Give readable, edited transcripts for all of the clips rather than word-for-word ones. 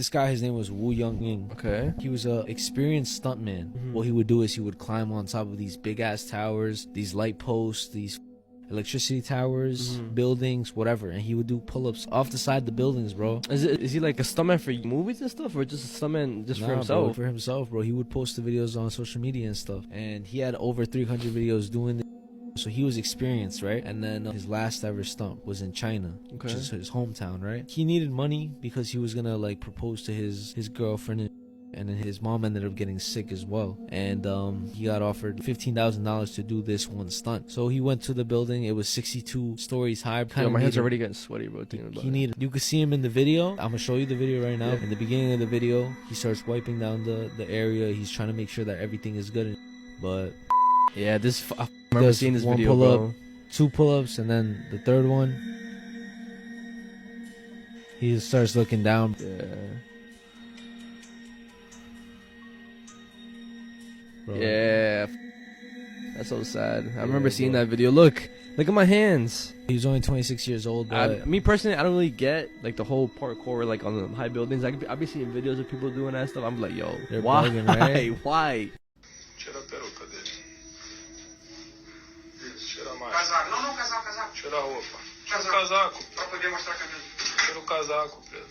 This guy, his name was Woo Young Ying. Okay. He was a experienced stuntman. What he would do is he would climb on top of these big ass towers, these light posts, these electricity towers, buildings, whatever, and he would do pull-ups off the side of the buildings, bro. Is he like a stuntman for movies and stuff, or just a stuntman just for himself? Bro, for himself, bro. He would post the videos on social media and stuff, and he had over 300 videos doing this. So he was experienced, right? And then his last ever stunt was in China, which is his hometown, right? He needed money because he was gonna like propose to his girlfriend, and then his mom ended up getting sick as well, and he got offered $15,000 to do this one stunt. So he went to the building. It was 62 stories high. My hands are already getting sweaty, bro. You could see him in the video. I'm gonna show you the video right now. In the beginning of the video, he starts wiping down the area. He's trying to make sure that everything is good, but yeah, I remember seeing this video, bro. 2 pull-ups, and then the third one, he starts looking down. Yeah. Bro. Yeah. That's so sad. I remember seeing that video. Look at my hands. He was only 26 years old, but me personally, I don't really get like the whole parkour like on the high buildings. I've been seeing videos of people doing that stuff. I'm like, yo, they're why? bugging, right? Why? Tira a peruca dele. Tira mais. Casaco. Não, casaco. Tira a roupa. Tira o casaco. Pra poder mostrar a camisa. Tira o casaco, Pedro.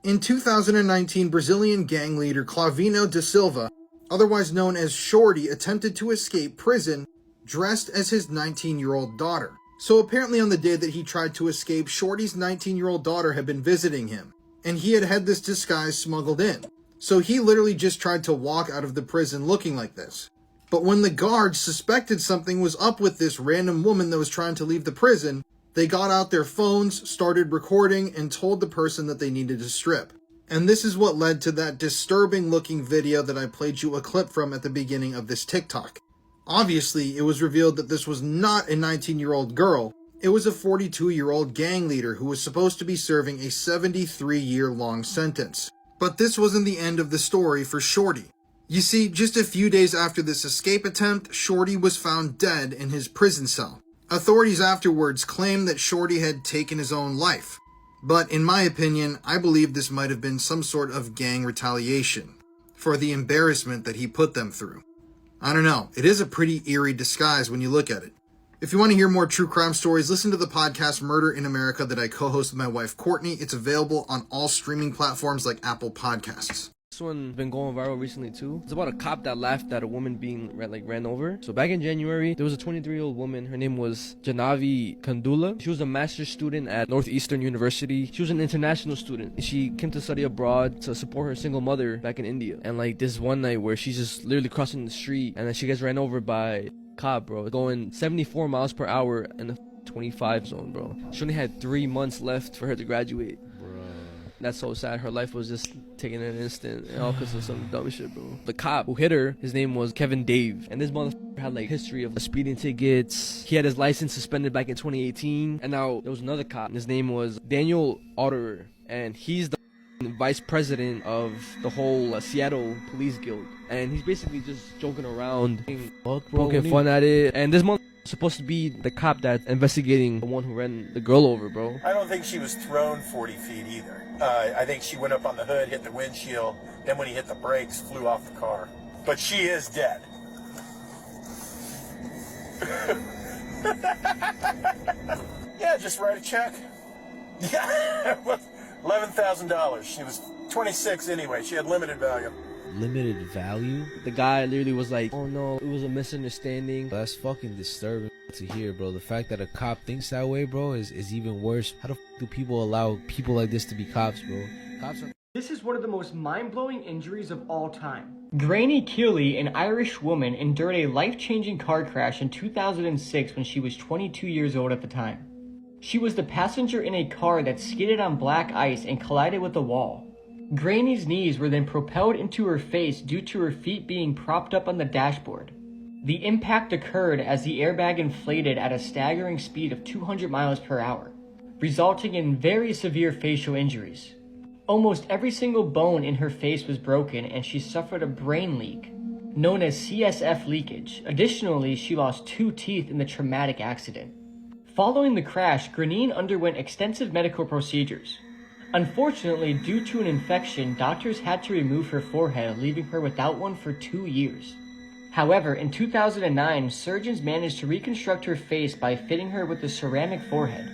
In 2019, Brazilian gang leader Clavino da Silva, otherwise known as Shorty, attempted to escape prison dressed as his 19-year-old daughter. So apparently on the day that he tried to escape, Shorty's 19-year-old daughter had been visiting him, and he had this disguise smuggled in. So he literally just tried to walk out of the prison looking like this. But when the guards suspected something was up with this random woman that was trying to leave the prison, they got out their phones, started recording, and told the person that they needed to strip. And this is what led to that disturbing looking video that I played you a clip from at the beginning of this TikTok. Obviously, it was revealed that this was not a 19-year-old girl. It was a 42-year-old gang leader who was supposed to be serving a 73-year-long sentence. But this wasn't the end of the story for Shorty. You see, just a few days after this escape attempt, Shorty was found dead in his prison cell. Authorities afterwards claimed that Shorty had taken his own life. But in my opinion, I believe this might have been some sort of gang retaliation for the embarrassment that he put them through. I don't know, it is a pretty eerie disguise when you look at it. If you want to hear more true crime stories, listen to the podcast Murder in America that I co-host with my wife Courtney. It's available on all streaming platforms like Apple Podcasts. This one's been going viral recently too. It's about a cop that laughed at a woman being ran over. So back in January, there was a 23-year-old woman. Her name was Janavi Kandula. She was a master's student at Northeastern University. She was an international student. She came to study abroad to support her single mother back in India. And like this one night where she's just literally crossing the street, and then she gets ran over by a cop, bro, going 74 miles per hour in the 25 zone, bro. She only had 3 months left for her to graduate. That's so sad. Her life was just taken in an instant, and all because of some dumb shit, bro. The cop who hit her, his name was Kevin Dave, and this motherfucker had like history of speeding tickets. He had his license suspended back in 2018, and now there was another cop. His name was Daniel Otterer, and he's the vice president of the whole Seattle Police Guild, and he's basically just joking around, poking fun at it. And this motherfucker supposed to be the cop that's investigating the one who ran the girl over, bro. I don't think she was thrown 40 feet either. I think she went up on the hood, hit the windshield, then when he hit the brakes, flew off the car. But she is dead. Yeah, just write a check. Yeah, $11,000. She was 26 anyway. She had limited value. Limited value? The guy literally was like, oh no, it was a misunderstanding. That's fucking disturbing to hear, bro. The fact that a cop thinks that way, bro, is even worse. How the f do people allow people like this to be cops, bro? Cops are... This is one of the most mind-blowing injuries of all time. Granny Keeley, an Irish woman, endured a life-changing car crash in 2006 when she was 22 years old at the time. She was the passenger in a car that skidded on black ice and collided with a wall. Granny's knees were then propelled into her face due to her feet being propped up on the dashboard. The impact occurred as the airbag inflated at a staggering speed of 200 miles per hour, resulting in very severe facial injuries. Almost every single bone in her face was broken, and she suffered a brain leak, known as CSF leakage. Additionally, she lost 2 teeth in the traumatic accident. Following the crash, Granine underwent extensive medical procedures. Unfortunately, due to an infection, doctors had to remove her forehead, leaving her without one for 2 years. However, in 2009, surgeons managed to reconstruct her face by fitting her with a ceramic forehead.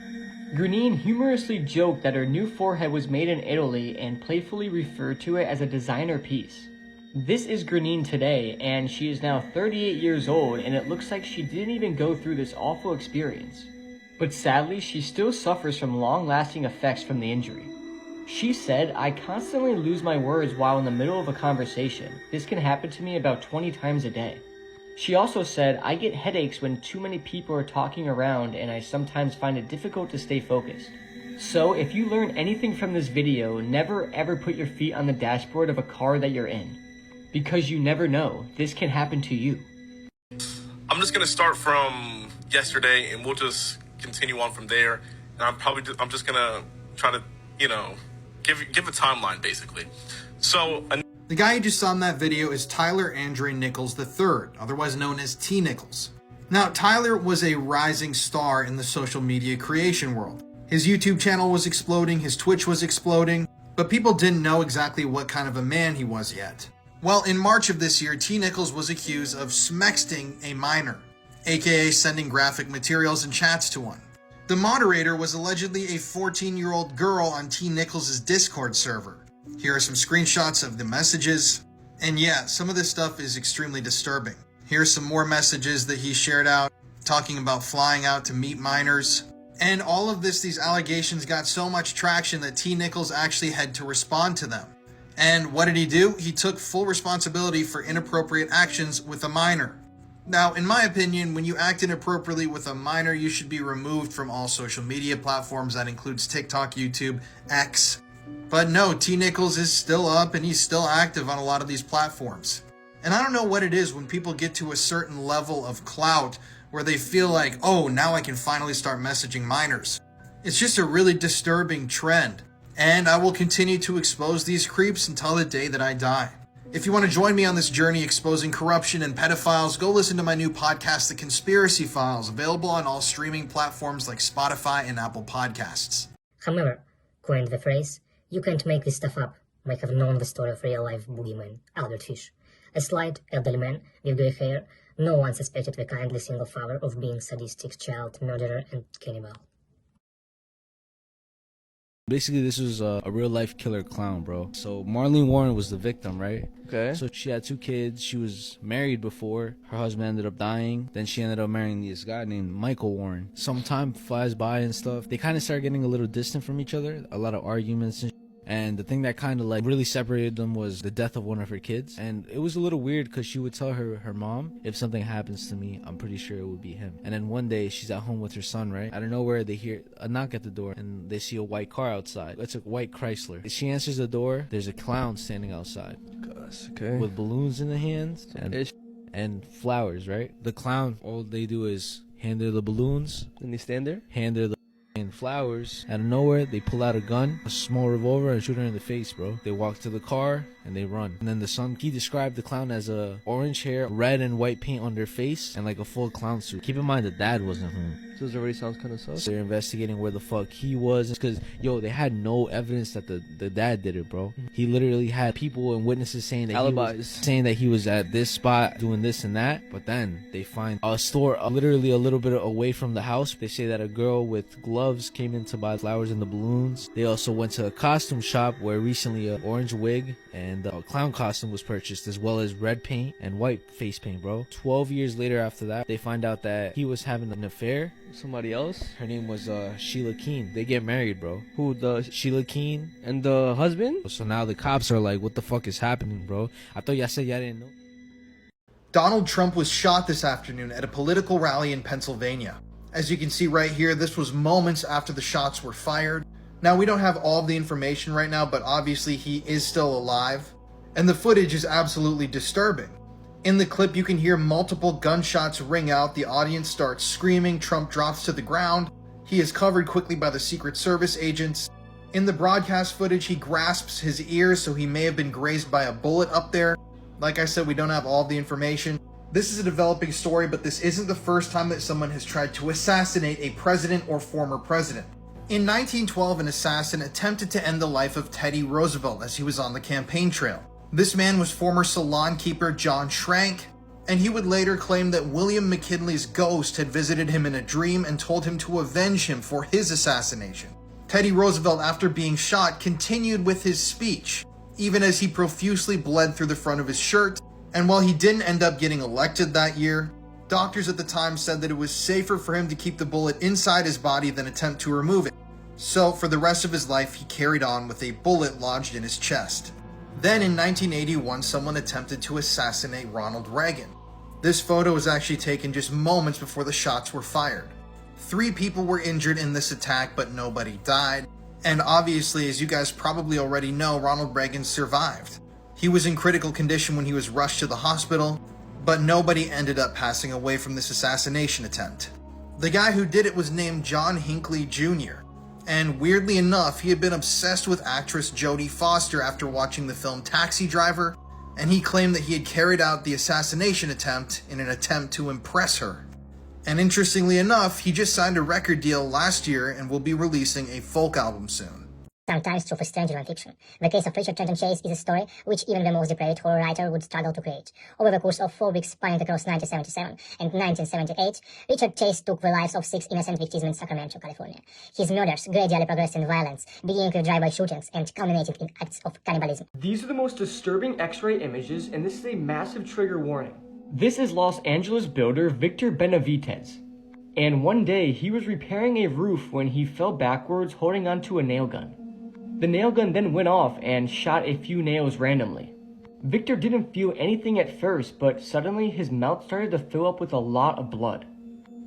Grenine humorously joked that her new forehead was made in Italy and playfully referred to it as a designer piece. This is Grenine today, and she is now 38 years old, and it looks like she didn't even go through this awful experience. But sadly, she still suffers from long-lasting effects from the injury. She said, "I constantly lose my words while in the middle of a conversation. This can happen to me about 20 times a day." She also said, "I get headaches when too many people are talking around and I sometimes find it difficult to stay focused." So if you learn anything from this video, never ever put your feet on the dashboard of a car that you're in. Because you never know, this can happen to you. I'm just gonna start from yesterday and we'll just continue on from there. And I'm just gonna try to, give a timeline basically. So the guy you just saw in that video is Tyler Andre Nichols III, otherwise known as T. Nichols. Now, Tyler was a rising star in the social media creation world. His YouTube channel was exploding, his Twitch was exploding, but people didn't know exactly what kind of a man he was yet. Well, in March of this year, T. Nichols was accused of smexting a minor, aka sending graphic materials and chats to one. The moderator was allegedly a 14-year-old girl on T. Nichols' Discord server. Here are some screenshots of the messages. And yeah, some of this stuff is extremely disturbing. Here's some more messages that he shared out, talking about flying out to meet minors. And all of these allegations got so much traction that T. Nichols actually had to respond to them. And what did he do? He took full responsibility for inappropriate actions with a minor. Now, in my opinion, when you act inappropriately with a minor, you should be removed from all social media platforms. That includes TikTok, YouTube, X. But no, T. Nichols is still up and he's still active on a lot of these platforms. And I don't know what it is when people get to a certain level of clout where they feel like, oh, now I can finally start messaging minors. It's just a really disturbing trend. And I will continue to expose these creeps until the day that I die. If you want to join me on this journey exposing corruption and pedophiles, go listen to my new podcast, The Conspiracy Files, available on all streaming platforms like Spotify and Apple Podcasts. However, coined the phrase, "You can't make this stuff up," might have known the story of real-life boogeyman, Albert Fish. A slight, elderly man with grey hair, no one suspected the kindly single father of being sadistic child murderer and cannibal. Basically, this was a real-life killer clown, bro. So Marlene Warren was the victim, right? Okay. So she had 2 kids. She was married before. Her husband ended up dying. Then she ended up marrying this guy named Michael Warren. Some time flies by and stuff. They kind of started getting a little distant from each other. A lot of arguments and And the thing that kind of like really separated them was the death of one of her kids. And it was a little weird because she would tell her mom, if something happens to me, I'm pretty sure it would be him. And then one day she's at home with her son, right? Out of nowhere, they hear a knock at the door and they see a white car outside. It's a white Chrysler. She answers the door. There's a clown standing outside. Gosh, okay. With balloons in the hands and flowers, right? The clown, all they do is hand her the balloons. And they stand there? Hand her the flowers. Out of nowhere, they pull out a gun, a small revolver, and shoot her in the face, bro. They walk to the car and they run. And then the son, he described the clown as a orange hair, red and white paint on their face, and like a full clown suit. Keep in mind the dad wasn't home. So this already sounds kind of sus. They're investigating where the fuck he was, because yo, they had no evidence that the dad did it, bro. He literally had people and witnesses saying that he was at this spot doing this and that. But then they find a store literally a little bit away from the house. They say that a girl with gloves came in to buy flowers and the balloons. They also went to a costume shop where recently an orange wig and a clown costume was purchased, as well as red paint and white face paint, bro. 12 years later after that, they find out that he was having an affair. Somebody else? Her name was Sheila Keene. They get married, bro. Who, the Sheila Keene and the husband? So now the cops are like, what the fuck is happening, bro? I thought y'all said y'all didn't know. Donald Trump was shot this afternoon at a political rally in Pennsylvania. As you can see right here, this was moments after the shots were fired. Now, we don't have all of the information right now, but obviously he is still alive. And the footage is absolutely disturbing. In the clip, you can hear multiple gunshots ring out. The audience starts screaming. Trump drops to the ground. He is covered quickly by the Secret Service agents. In the broadcast footage, he grasps his ears, so he may have been grazed by a bullet up there. Like I said, we don't have all the information. This is a developing story, but this isn't the first time that someone has tried to assassinate a president or former president. In 1912, an assassin attempted to end the life of Teddy Roosevelt as he was on the campaign trail. This man was former salon keeper John Schrank, and he would later claim that William McKinley's ghost had visited him in a dream and told him to avenge him for his assassination. Teddy Roosevelt, after being shot, continued with his speech, even as he profusely bled through the front of his shirt, and while he didn't end up getting elected that year, doctors at the time said that it was safer for him to keep the bullet inside his body than attempt to remove it. So, for the rest of his life, he carried on with a bullet lodged in his chest. Then, in 1981, someone attempted to assassinate Ronald Reagan. This photo was actually taken just moments before the shots were fired. 3 people were injured in this attack, but nobody died. And obviously, as you guys probably already know, Ronald Reagan survived. He was in critical condition when he was rushed to the hospital, but nobody ended up passing away from this assassination attempt. The guy who did it was named John Hinckley Jr., and weirdly enough, he had been obsessed with actress Jodie Foster after watching the film Taxi Driver, and he claimed that he had carried out the assassination attempt in an attempt to impress her. And interestingly enough, he just signed a record deal last year and will be releasing a folk album soon. Sometimes true for stranger than fiction. The case of Richard Trenton Chase is a story which even the most depraved horror writer would struggle to create. Over the course of 4 weeks spanning across 1977 and 1978, Richard Chase took the lives of 6 innocent victims in Sacramento, California. His murders gradually progressed in violence, beginning with drive-by shootings and culminating in acts of cannibalism. These are the most disturbing X-ray images, and this is a massive trigger warning. This is Los Angeles builder Victor Benavides. And one day, he was repairing a roof when he fell backwards holding onto a nail gun. The nail gun then went off and shot a few nails randomly. Victor didn't feel anything at first, but suddenly his mouth started to fill up with a lot of blood.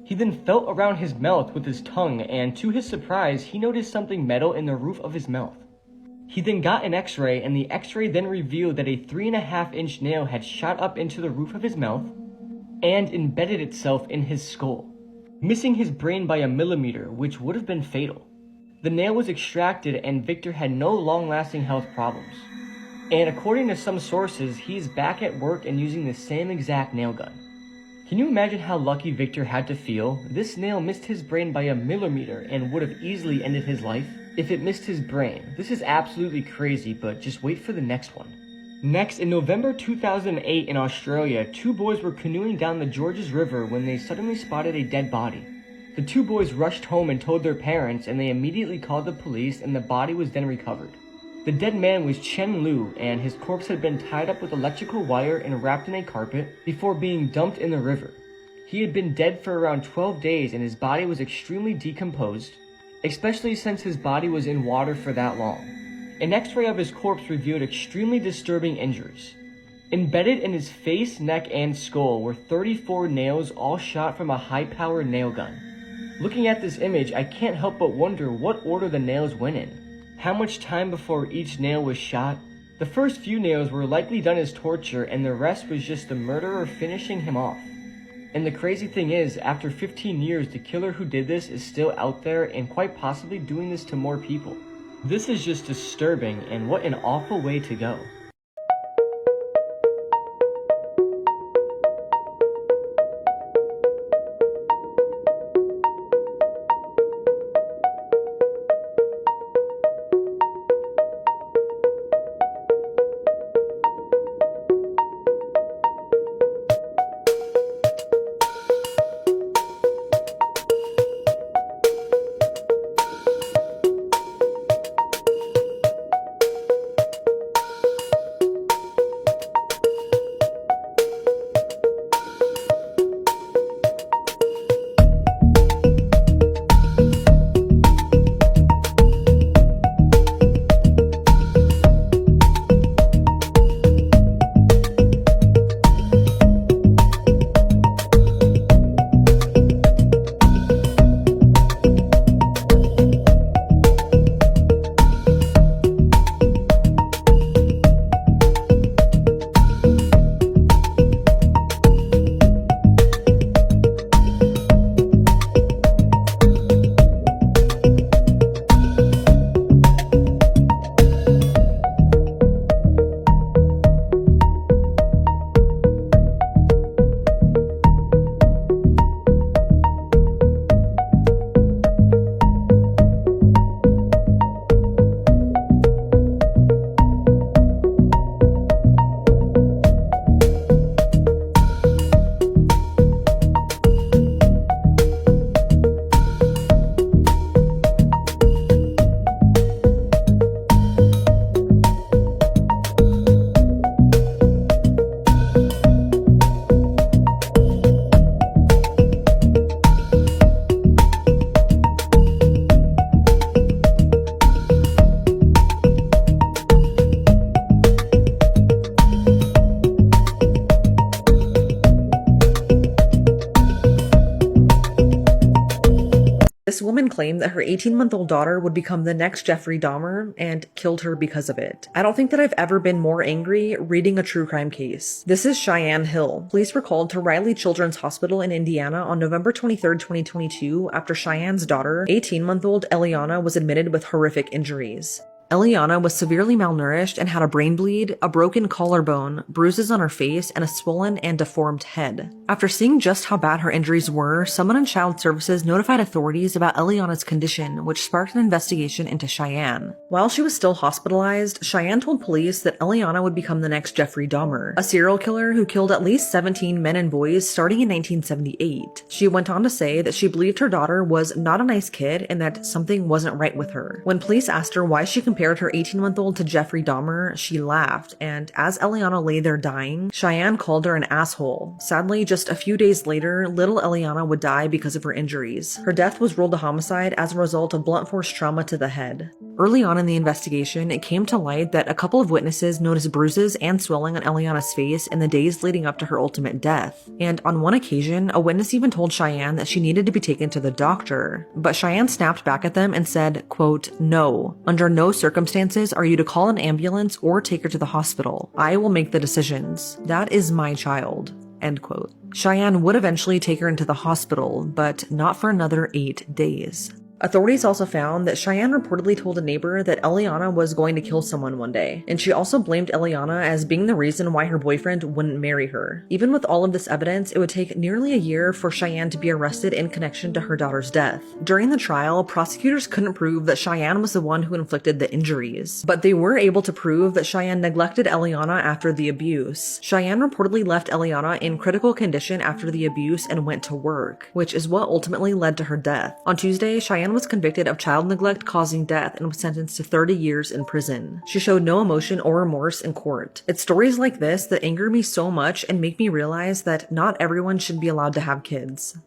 He then felt around his mouth with his tongue, and to his surprise, he noticed something metal in the roof of his mouth. He then got an x-ray, and the x-ray then revealed that a 3.5-inch nail had shot up into the roof of his mouth and embedded itself in his skull, missing his brain by a millimeter, which would have been fatal. The nail was extracted and Victor had no long-lasting health problems. And according to some sources, he is back at work and using the same exact nail gun. Can you imagine how lucky Victor had to feel? This nail missed his brain by a millimeter and would have easily ended his life if it missed his brain. This is absolutely crazy, but just wait for the next one. Next, in November 2008 in Australia, 2 boys were canoeing down the Georges River when they suddenly spotted a dead body. The 2 boys rushed home and told their parents, and they immediately called the police, and the body was then recovered. The dead man was Chen Lu, and his corpse had been tied up with electrical wire and wrapped in a carpet before being dumped in the river. He had been dead for around 12 days, and his body was extremely decomposed, especially since his body was in water for that long. An x-ray of his corpse revealed extremely disturbing injuries. Embedded in his face, neck, and skull were 34 nails, all shot from a high-powered nail gun. Looking at this image, I can't help but wonder what order the nails went in. How much time before each nail was shot? The first few nails were likely done as torture, and the rest was just the murderer finishing him off. And the crazy thing is, after 15 years, the killer who did this is still out there and quite possibly doing this to more people. This is just disturbing, and what an awful way to go. This woman claimed that her 18-month-old daughter would become the next Jeffrey Dahmer and killed her because of it. I don't think that I've ever been more angry reading a true crime case. This is Cheyenne Hill. Police were called to Riley Children's Hospital in Indiana on November 23, 2022, after Cheyenne's daughter, 18-month-old Eliana, was admitted with horrific injuries. Eliana was severely malnourished and had a brain bleed, a broken collarbone, bruises on her face, and a swollen and deformed head. After seeing just how bad her injuries were, someone in Child Services notified authorities about Eliana's condition, which sparked an investigation into Cheyenne. While she was still hospitalized, Cheyenne told police that Eliana would become the next Jeffrey Dahmer, a serial killer who killed at least 17 men and boys starting in 1978. She went on to say that she believed her daughter was not a nice kid and that something wasn't right with her. When police asked her why she compared her 18-month-old to Jeffrey Dahmer, she laughed, and as Eliana lay there dying, Cheyenne called her an asshole. Sadly, just a few days later, little Eliana would die because of her injuries. Her death was ruled a homicide as a result of blunt force trauma to the head. Early on in the investigation, it came to light that a couple of witnesses noticed bruises and swelling on Eliana's face in the days leading up to her ultimate death. And on one occasion, a witness even told Cheyenne that she needed to be taken to the doctor. But Cheyenne snapped back at them and said, quote, "No. Under no circumstances are you to call an ambulance or take her to the hospital. I will make the decisions. That is my child." End quote. Cheyenne would eventually take her into the hospital, but not for another 8 days. Authorities also found that Cheyenne reportedly told a neighbor that Eliana was going to kill someone one day, and she also blamed Eliana as being the reason why her boyfriend wouldn't marry her. Even with all of this evidence, it would take nearly a year for Cheyenne to be arrested in connection to her daughter's death. During the trial, prosecutors couldn't prove that Cheyenne was the one who inflicted the injuries, but they were able to prove that Cheyenne neglected Eliana after the abuse. Cheyenne reportedly left Eliana in critical condition after the abuse and went to work, which is what ultimately led to her death. On Tuesday, Cheyenne was convicted of child neglect causing death and was sentenced to 30 years in prison. She showed no emotion or remorse in court. It's stories like this that anger me so much and make me realize that not everyone should be allowed to have kids.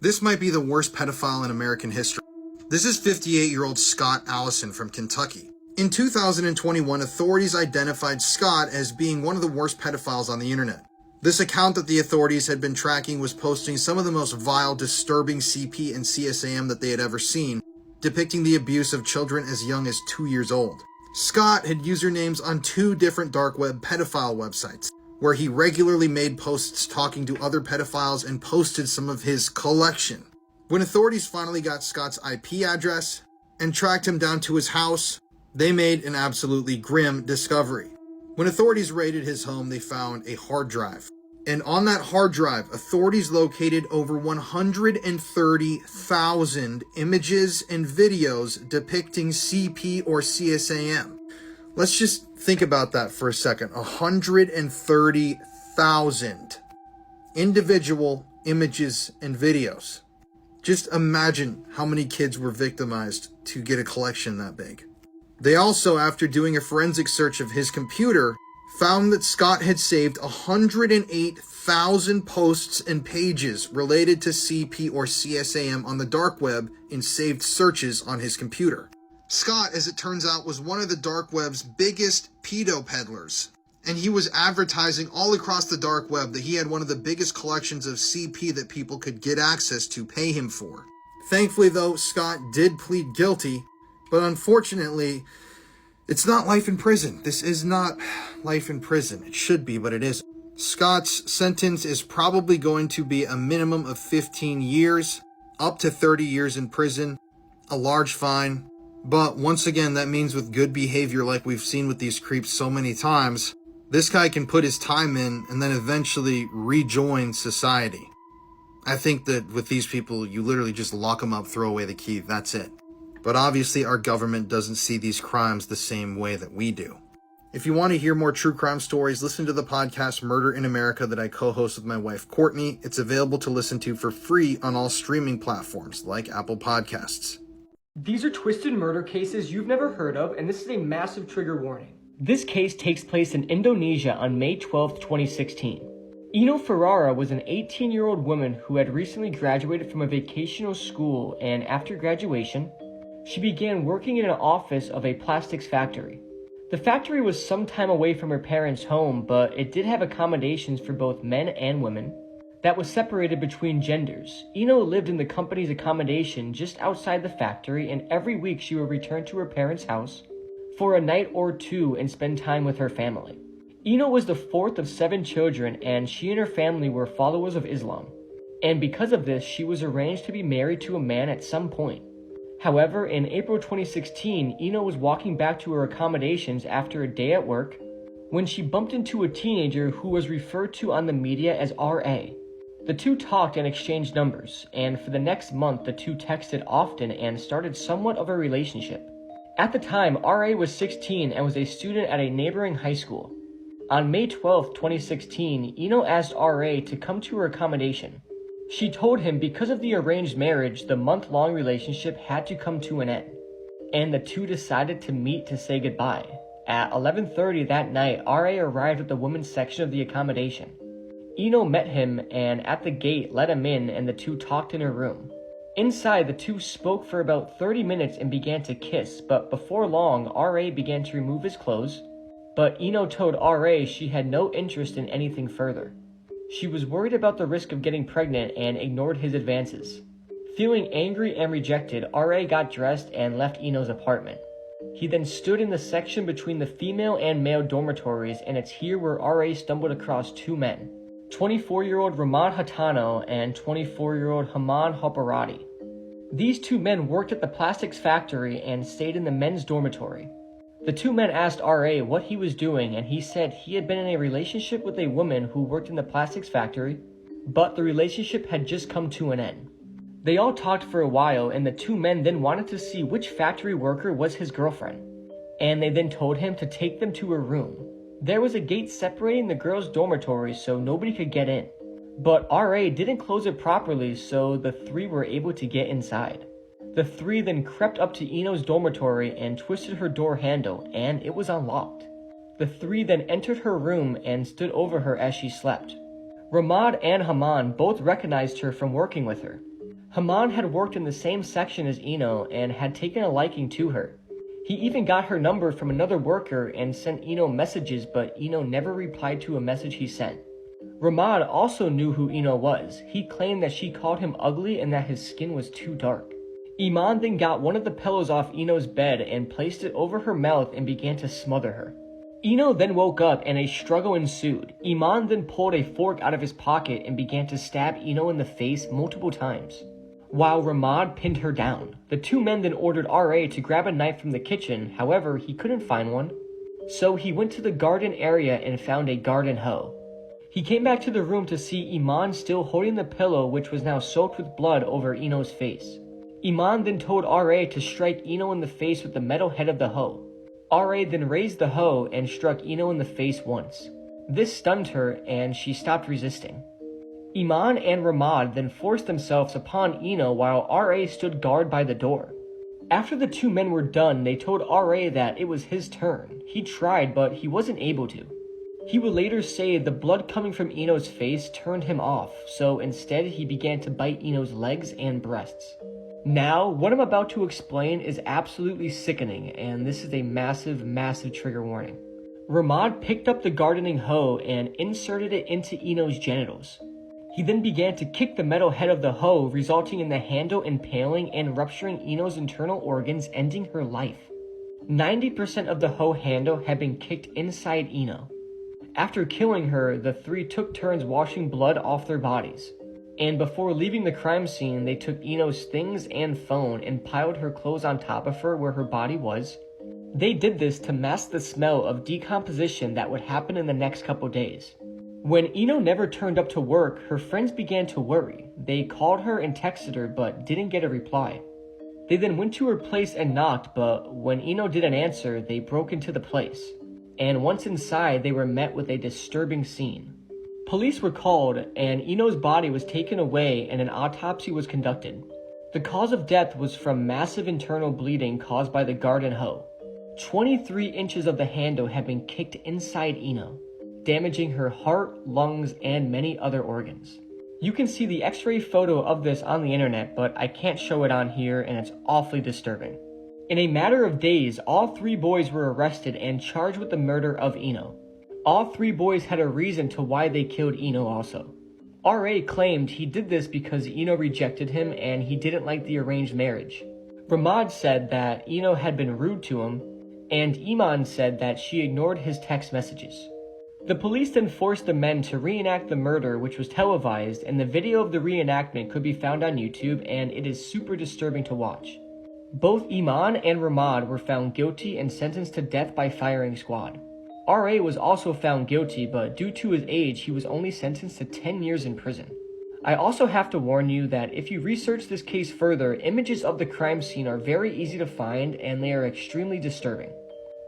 This might be the worst pedophile in American history. This is 58-year-old Scott Allison from Kentucky. In 2021, authorities identified Scott as being one of the worst pedophiles on the internet. This account that the authorities had been tracking was posting some of the most vile, disturbing CP and CSAM that they had ever seen, depicting the abuse of children as young as 2 years old. Scott had usernames on 2 different dark web pedophile websites, where he regularly made posts talking to other pedophiles and posted some of his collection. When authorities finally got Scott's IP address and tracked him down to his house, they made an absolutely grim discovery. When authorities raided his home, they found a hard drive. And on that hard drive, authorities located over 130,000 images and videos depicting CP or CSAM. Let's just think about that for a second. 130,000 individual images and videos. Just imagine how many kids were victimized to get a collection that big. They also, after doing a forensic search of his computer, found that Scott had saved 108,000 posts and pages related to CP or CSAM on the dark web in saved searches on his computer. Scott, as it turns out, was one of the dark web's biggest pedo peddlers, and he was advertising all across the dark web that he had one of the biggest collections of CP that people could get access to pay him for. Thankfully, though, Scott did plead guilty, but unfortunately, it's not life in prison. This is not life in prison. It should be, but it isn't. Scott's sentence is probably going to be a minimum of 15 years, up to 30 years in prison, a large fine. But once again, that means with good behavior like we've seen with these creeps so many times, this guy can put his time in and then eventually rejoin society. I think that with these people, you literally just lock them up, throw away the key, that's it. But obviously our government doesn't see these crimes the same way that we do. If you want to hear more true crime stories, listen to the podcast Murder in America that I co-host with my wife Courtney. It's available to listen to for free on all streaming platforms like Apple Podcasts. These are twisted murder cases you've never heard of, and this is a massive trigger warning. This case takes place in Indonesia on May 12, 2016. Ino Ferrara was an 18-year-old woman who had recently graduated from a vocational school, and after graduation, she began working in an office of a plastics factory. The factory was some time away from her parents' home, but it did have accommodations for both men and women. that was separated between genders. Ino lived in the company's accommodation just outside the factory, and every week she would return to her parents' house for a night or two and spend time with her family. Ino was the fourth of 7 children, and she and her family were followers of Islam. And because of this, she was arranged to be married to a man at some point. However, in April 2016, Ino was walking back to her accommodations after a day at work when she bumped into a teenager who was referred to on the media as R.A. The two talked and exchanged numbers, and for the next month the two texted often and started somewhat of a relationship. At the time, R.A. was 16 and was a student at a neighboring high school. On May 12, 2016, Ino asked R.A. to come to her accommodation. She told him because of the arranged marriage, the month-long relationship had to come to an end, and the two decided to meet to say goodbye. At 11:30 that night, R.A. arrived at the women's section of the accommodation. Ino met him and at the gate let him in, and the two talked in her room. Inside, the two spoke for about 30 minutes and began to kiss, but before long, R.A. began to remove his clothes, but Ino told R.A. she had no interest in anything further. She was worried about the risk of getting pregnant and ignored his advances. Feeling angry and rejected, R.A. got dressed and left Ino's apartment. He then stood in the section between the female and male dormitories, and it's here where R.A. stumbled across 2 men, 24-year-old Ramad Hatano and 24-year-old Haman Hoparati. These 2 men worked at the plastics factory and stayed in the men's dormitory. The 2 men asked R.A. what he was doing, and he said he had been in a relationship with a woman who worked in the plastics factory, but the relationship had just come to an end. They all talked for a while, and the 2 men then wanted to see which factory worker was his girlfriend, and they then told him to take them to her room. There was a gate separating the girls' dormitories so nobody could get in, but R.A. didn't close it properly, so the 3 were able to get inside. The 3 then crept up to Ino's dormitory and twisted her door handle, and it was unlocked. The 3 then entered her room and stood over her as she slept. Ramad and Haman both recognized her from working with her. Haman had worked in the same section as Ino and had taken a liking to her. He even got her number from another worker and sent Ino messages, but Ino never replied to a message he sent. Ramad also knew who Ino was. He claimed that she called him ugly and that his skin was too dark. Iman then got one of the pillows off Ino's bed and placed it over her mouth and began to smother her. Ino then woke up and a struggle ensued. Iman then pulled a fork out of his pocket and began to stab Ino in the face multiple times, while Ramad pinned her down. The 2 men then ordered R.A. to grab a knife from the kitchen, however, he couldn't find one, so he went to the garden area and found a garden hoe. He came back to the room to see Iman still holding the pillow, which was now soaked with blood, over Ino's face. Iman then told R.A. to strike Ino in the face with the metal head of the hoe. R.A. then raised the hoe and struck Ino in the face once. This stunned her and she stopped resisting. Iman and Ramad then forced themselves upon Ino while R.A. stood guard by the door. After the 2 men were done, they told R.A. that it was his turn. He tried, but he wasn't able to. He would later say the blood coming from Ino's face turned him off, so instead he began to bite Ino's legs and breasts. Now, what I'm about to explain is absolutely sickening, and this is a massive, massive trigger warning. Ramad picked up the gardening hoe and inserted it into Ino's genitals. He then began to kick the metal head of the hoe, resulting in the handle impaling and rupturing Ino's internal organs, ending her life. 90% of the hoe handle had been kicked inside Ino. After killing her, the 3 took turns washing blood off their bodies. And before leaving the crime scene, they took Ino's things and phone and piled her clothes on top of her where her body was. They did this to mask the smell of decomposition that would happen in the next couple days. When Ino never turned up to work, her friends began to worry. They called her and texted her, but didn't get a reply. They then went to her place and knocked, but when Ino didn't answer, they broke into the place. And once inside, they were met with a disturbing scene. Police were called, and Ino's body was taken away and an autopsy was conducted. The cause of death was from massive internal bleeding caused by the garden hoe. 23 inches of the handle had been kicked inside Ino, damaging her heart, lungs, and many other organs. You can see the x-ray photo of this on the internet, but I can't show it on here and it's awfully disturbing. In a matter of days, all 3 boys were arrested and charged with the murder of Ino. All 3 boys had a reason to why they killed Ino also. R.A. claimed he did this because Eno rejected him and he didn't like the arranged marriage. Ramad said that Eno had been rude to him, and Iman said that she ignored his text messages. The police then forced the men to reenact the murder, which was televised, and the video of the reenactment could be found on YouTube, and it is super disturbing to watch. Both Iman and Ramad were found guilty and sentenced to death by firing squad. R.A. was also found guilty, but due to his age, he was only sentenced to 10 years in prison. I also have to warn you that if you research this case further, images of the crime scene are very easy to find and they are extremely disturbing.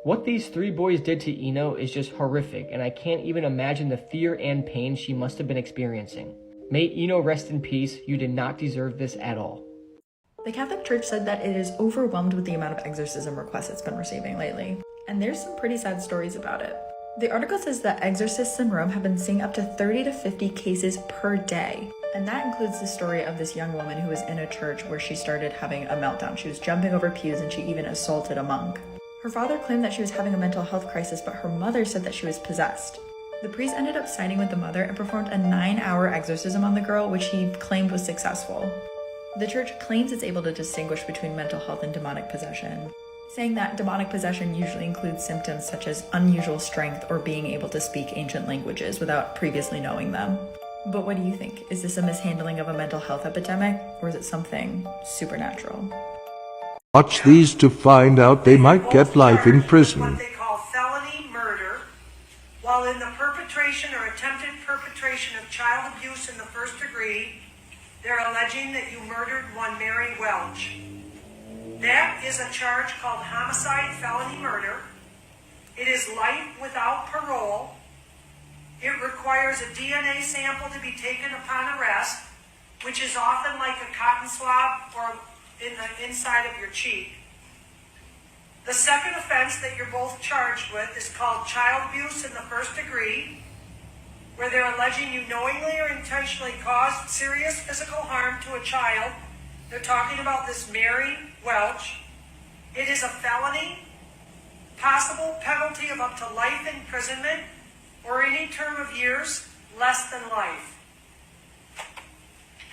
What these three boys did to Eno is just horrific, and I can't even imagine the fear and pain she must have been experiencing. May Eno rest in peace. You did not deserve this at all. The Catholic Church said that it is overwhelmed with the amount of exorcism requests it's been receiving lately, and there's some pretty sad stories about it. The article says that exorcists in Rome have been seeing up to 30 to 50 cases per day, and that includes the story of this young woman who was in a church where she started having a meltdown. She was jumping over pews and she even assaulted a monk. Her father claimed that she was having a mental health crisis, but her mother said that she was possessed. The priest ended up siding with the mother and performed a 9-hour exorcism on the girl, which he claimed was successful. The church claims it's able to distinguish between mental health and demonic possession, saying that demonic possession usually includes symptoms such as unusual strength or being able to speak ancient languages without previously knowing them. But what do you think? Is this a mishandling of a mental health epidemic, or is it something supernatural? Watch these to find out they might get life in prison. What they call felony murder, while in the perpetration or attempted perpetration of child abuse in the first degree, they're alleging that you murdered one Mary Welch. That is a charge called homicide felony murder. It is life without parole. It requires a DNA sample to be taken upon arrest, which is often like a cotton swab or in the inside of your cheek. The second offense that you're both charged with is called child abuse in the first degree, where they're alleging you knowingly or intentionally caused serious physical harm to a child. They're talking about this Mary Welch. It is a felony, possible penalty of up to life imprisonment or any term of years less than life.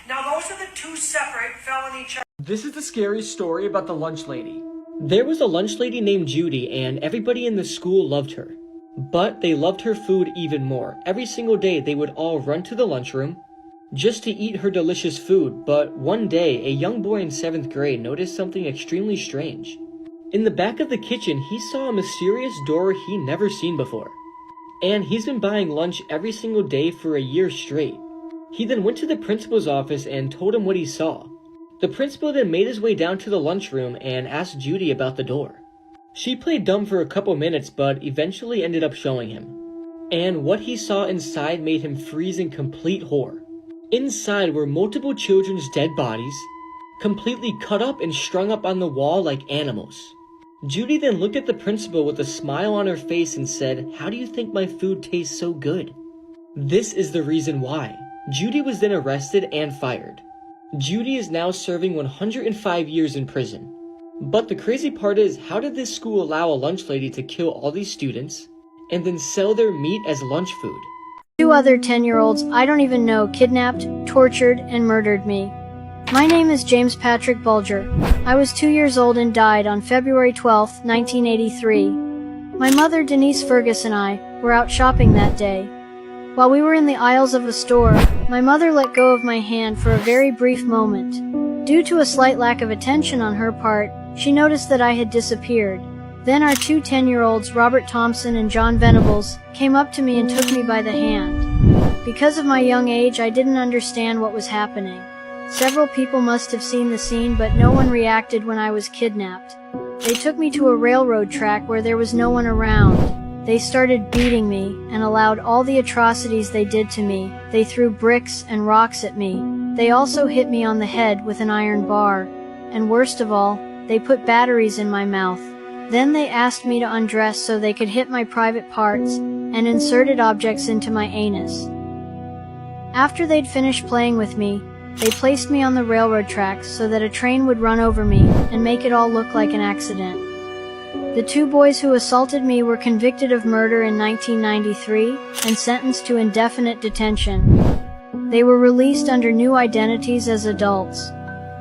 Now those are the two separate felony charges. This is the scariest story about the lunch lady. There was a lunch lady named Judy, and everybody in the school loved her. But they loved her food even more. Every single day they would all run to the lunchroom just to eat her delicious food. But one day, a young boy in 7th grade noticed something extremely strange. In the back of the kitchen, he saw a mysterious door he never seen before. And he's been buying lunch every single day for a year straight. He then went to the principal's office and told him what he saw. The principal then made his way down to the lunchroom and asked Judy about the door. She played dumb for a couple minutes, but eventually ended up showing him. And what he saw inside made him freeze in complete horror. Inside were multiple children's dead bodies, completely cut up and strung up on the wall like animals. Judy then looked at the principal with a smile on her face and said, "How do you think my food tastes so good?" This is the reason why. Judy was then arrested and fired. Judy is now serving 105 years in prison. But the crazy part is, how did this school allow a lunch lady to kill all these students and then sell their meat as lunch food? 2 other 10-year-olds I don't even know kidnapped, tortured, and murdered me. My name is James Patrick Bulger. I was 2 years old and died on February 12, 1983. My mother Denise Fergus and I were out shopping that day. While we were in the aisles of a store, my mother let go of my hand for a very brief moment. Due to a slight lack of attention on her part, she noticed that I had disappeared. Then our 2 10-year-olds, Robert Thompson and John Venables, came up to me and took me by the hand. Because of my young age, I didn't understand what was happening. Several people must have seen the scene, but no one reacted when I was kidnapped. They took me to a railroad track where there was no one around. They started beating me and allowed all the atrocities they did to me. They threw bricks and rocks at me. They also hit me on the head with an iron bar. And worst of all, they put batteries in my mouth. Then they asked me to undress so they could hit my private parts and inserted objects into my anus. After they'd finished playing with me, they placed me on the railroad tracks so that a train would run over me and make it all look like an accident. The 2 boys who assaulted me were convicted of murder in 1993 and sentenced to indefinite detention. They were released under new identities as adults.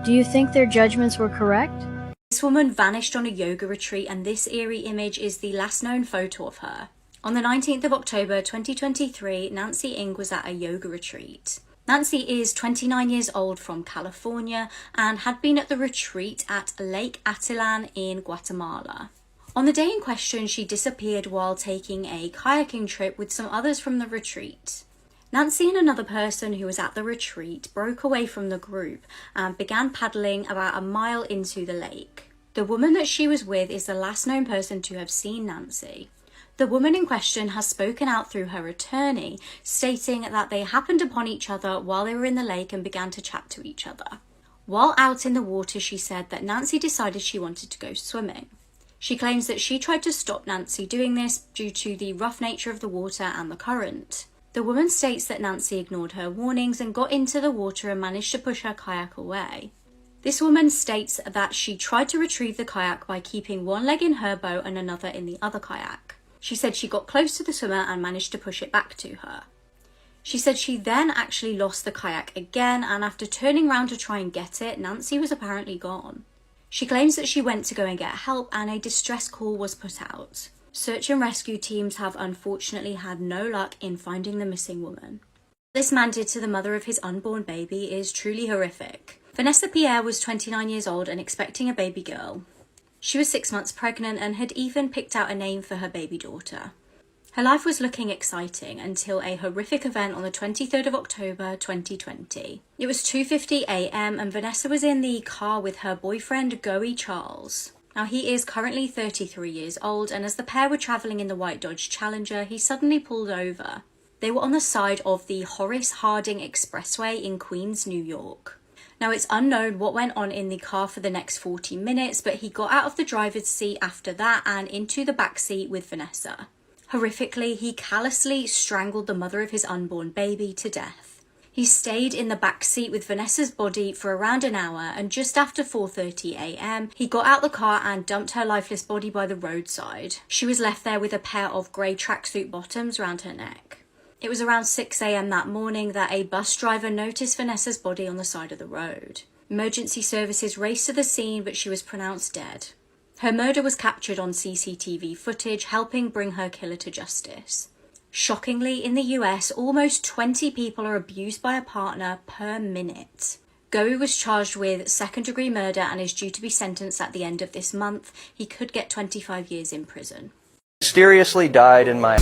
Do you think their judgments were correct? This woman vanished on a yoga retreat, and this eerie image is the last known photo of her. On the 19th of October 2023, Nancy Ng was at a yoga retreat. Nancy is 29 years old from California and had been at the retreat at Lake Atilan in Guatemala. On the day in question, she disappeared while taking a kayaking trip with some others from the retreat. Nancy and another person who was at the retreat broke away from the group and began paddling about a mile into the lake. The woman that she was with is the last known person to have seen Nancy. The woman in question has spoken out through her attorney, stating that they happened upon each other while they were in the lake and began to chat to each other. While out in the water, she said that Nancy decided she wanted to go swimming. She claims that she tried to stop Nancy doing this due to the rough nature of the water and the current. The woman states that Nancy ignored her warnings and got into the water and managed to push her kayak away. This woman states that she tried to retrieve the kayak by keeping one leg in her boat and another in the other kayak. She said she got close to the swimmer and managed to push it back to her. She said she then actually lost the kayak again, and after turning around to try and get it, Nancy was apparently gone. She claims that she went to go and get help and a distress call was put out. Search and rescue teams have unfortunately had no luck in finding the missing woman. What this man did to the mother of his unborn baby is truly horrific. Vanessa Pierre was 29 years old and expecting a baby girl. She was 6 months pregnant and had even picked out a name for her baby daughter. Her life was looking exciting until a horrific event on the 23rd of October 2020. It was 2:50 a.m. and Vanessa was in the car with her boyfriend Goey Charles. Now he is currently 33 years old, and as the pair were travelling in the white Dodge Challenger, he suddenly pulled over. They were on the side of the Horace Harding Expressway in Queens, New York. Now, it's unknown what went on in the car for the next 40 minutes, but he got out of the driver's seat after that and into the back seat with Vanessa. Horrifically, he callously strangled the mother of his unborn baby to death. He stayed in the back seat with Vanessa's body for around an hour, and just after 4:30 a.m, he got out the car and dumped her lifeless body by the roadside. She was left there with a pair of grey tracksuit bottoms around her neck. It was around 6 a.m. that morning that a bus driver noticed Vanessa's body on the side of the road. Emergency services raced to the scene, but she was pronounced dead. Her murder was captured on CCTV footage, helping bring her killer to justice. Shockingly, in the US, almost 20 people are abused by a partner per minute. Goey was charged with second-degree murder and is due to be sentenced at the end of this month. He could get 25 years in prison. Mysteriously died in my...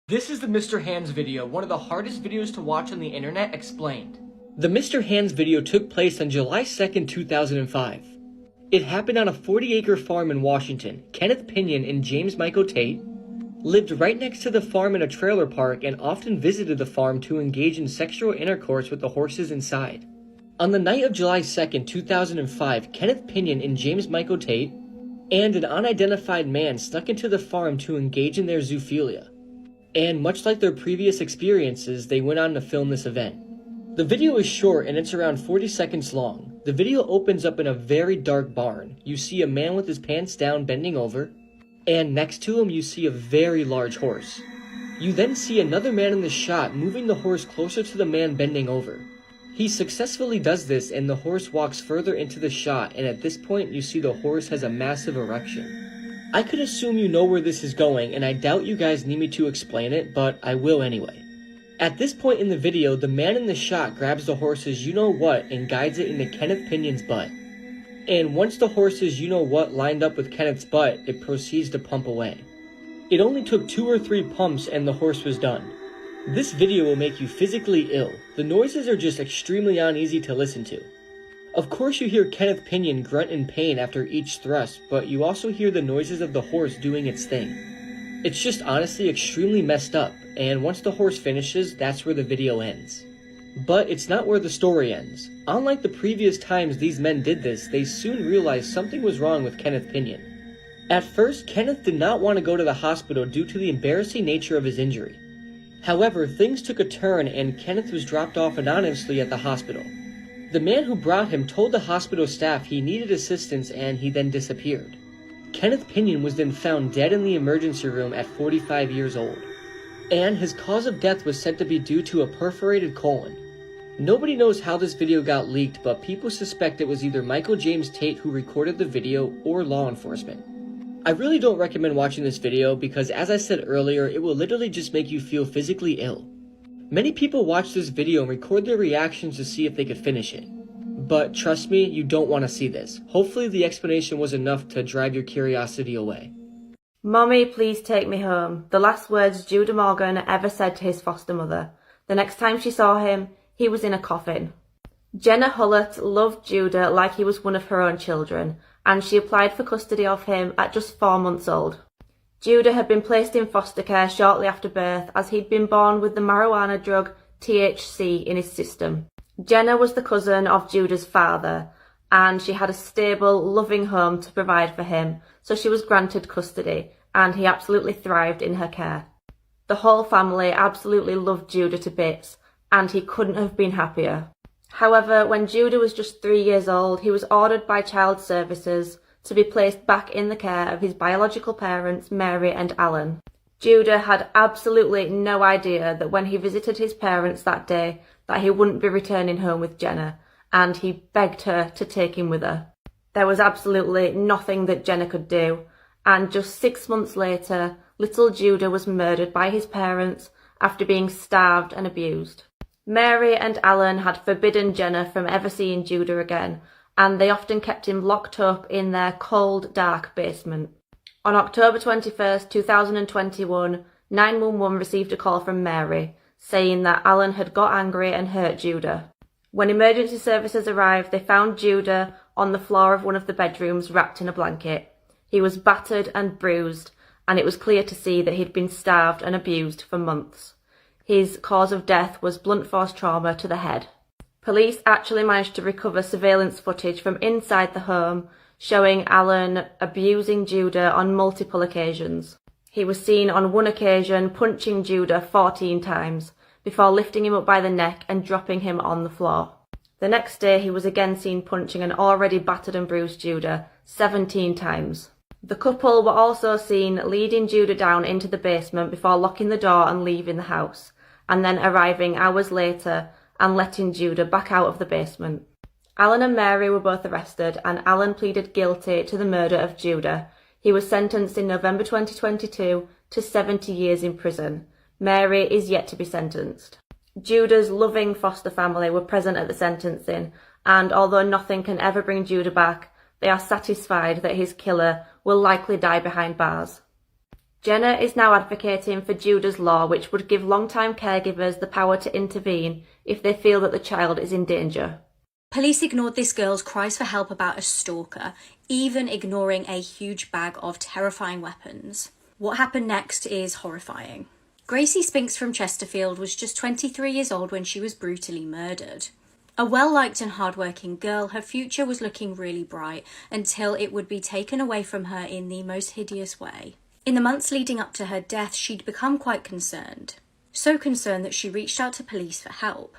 This is the Mr. Hands video, one of the hardest videos to watch on the internet, explained. The Mr. Hands video took place on July 2nd, 2005. It happened on a 40-acre farm in Washington. Kenneth Pinion and James Michael Tate lived right next to the farm in a trailer park and often visited the farm to engage in sexual intercourse with the horses inside. On the night of July 2nd, 2005, Kenneth Pinion and James Michael Tate and an unidentified man snuck into the farm to engage in their zoophilia. And much like their previous experiences, they went on to film this event. The video is short and it's around 40 seconds long. The video opens up in a very dark barn. You see a man with his pants down bending over, and next to him you see a very large horse. You then see another man in the shot moving the horse closer to the man bending over. He successfully does this and the horse walks further into the shot, and at this point you see the horse has a massive erection. I could assume you know where this is going, and I doubt you guys need me to explain it, but I will anyway. At this point in the video, the man in the shot grabs the horse's you-know-what and guides it into Kenneth Pinion's butt. And once the horse's you-know-what lined up with Kenneth's butt, it proceeds to pump away. It only took 2 or 3 pumps and the horse was done. This video will make you physically ill. The noises are just extremely uneasy to listen to. Of course you hear Kenneth Pinion grunt in pain after each thrust, but you also hear the noises of the horse doing its thing. It's just honestly extremely messed up, and once the horse finishes, that's where the video ends. But it's not where the story ends. Unlike the previous times these men did this, they soon realized something was wrong with Kenneth Pinion. At first, Kenneth did not want to go to the hospital due to the embarrassing nature of his injury. However, things took a turn and Kenneth was dropped off anonymously at the hospital. The man who brought him told the hospital staff he needed assistance and he then disappeared. Kenneth Pinion was then found dead in the emergency room at 45 years old. And his cause of death was said to be due to a perforated colon. Nobody knows how this video got leaked, but people suspect it was either Michael James Tate who recorded the video or law enforcement. I really don't recommend watching this video because, as I said earlier, it will literally just make you feel physically ill. Many people watch this video and record their reactions to see if they could finish it. But trust me, you don't want to see this. Hopefully the explanation was enough to drive your curiosity away. "Mommy, please take me home." The last words Judah Morgan ever said to his foster mother. The next time she saw him, he was in a coffin. Jenna Hullett loved Judah like he was one of her own children, and she applied for custody of him at just 4 months old. Judah had been placed in foster care shortly after birth as he'd been born with the marijuana drug THC in his system. Jenna was the cousin of Judah's father, and she had a stable, loving home to provide for him, so she was granted custody, and he absolutely thrived in her care. The whole family absolutely loved Judah to bits, and he couldn't have been happier. However, when Judah was just 3 years old, he was ordered by Child Services to be placed back in the care of his biological parents, Mary and Alan. Judah had absolutely no idea that when he visited his parents that day, that he wouldn't be returning home with Jenna, and he begged her to take him with her. There was absolutely nothing that Jenna could do, and just 6 months later, little Judah was murdered by his parents after being starved and abused. Mary and Alan had forbidden Jenna from ever seeing Judah again, and they often kept him locked up in their cold, dark basement. On October 21st, 2021, 911 received a call from Mary, saying that Alan had got angry and hurt Judah. When emergency services arrived, they found Judah on the floor of one of the bedrooms wrapped in a blanket. He was battered and bruised, and it was clear to see that he'd been starved and abused for months. His cause of death was blunt force trauma to the head. Police actually managed to recover surveillance footage from inside the home, showing Alan abusing Judah on multiple occasions. He was seen on one occasion punching Judah 14 times, before lifting him up by the neck and dropping him on the floor. The next day he was again seen punching an already battered and bruised Judah 17 times. The couple were also seen leading Judah down into the basement before locking the door and leaving the house, and then arriving hours later and letting Judah back out of the basement. Alan and Mary were both arrested, and Alan pleaded guilty to the murder of Judah. He was sentenced in November 2022 to 70 years in prison. Mary is yet to be sentenced. Judah's loving foster family were present at the sentencing, and although nothing can ever bring Judah back, they are satisfied that his killer will likely die behind bars. Jenna is now advocating for Judah's law, which would give long-time caregivers the power to intervene if they feel that the child is in danger. Police ignored this girl's cries for help about a stalker, even ignoring a huge bag of terrifying weapons. What happened next is horrifying. Gracie Spinks from Chesterfield was just 23 years old when she was brutally murdered. A well-liked and hard-working girl, her future was looking really bright until it would be taken away from her in the most hideous way. In the months leading up to her death, she'd become quite concerned. So concerned that she reached out to police for help.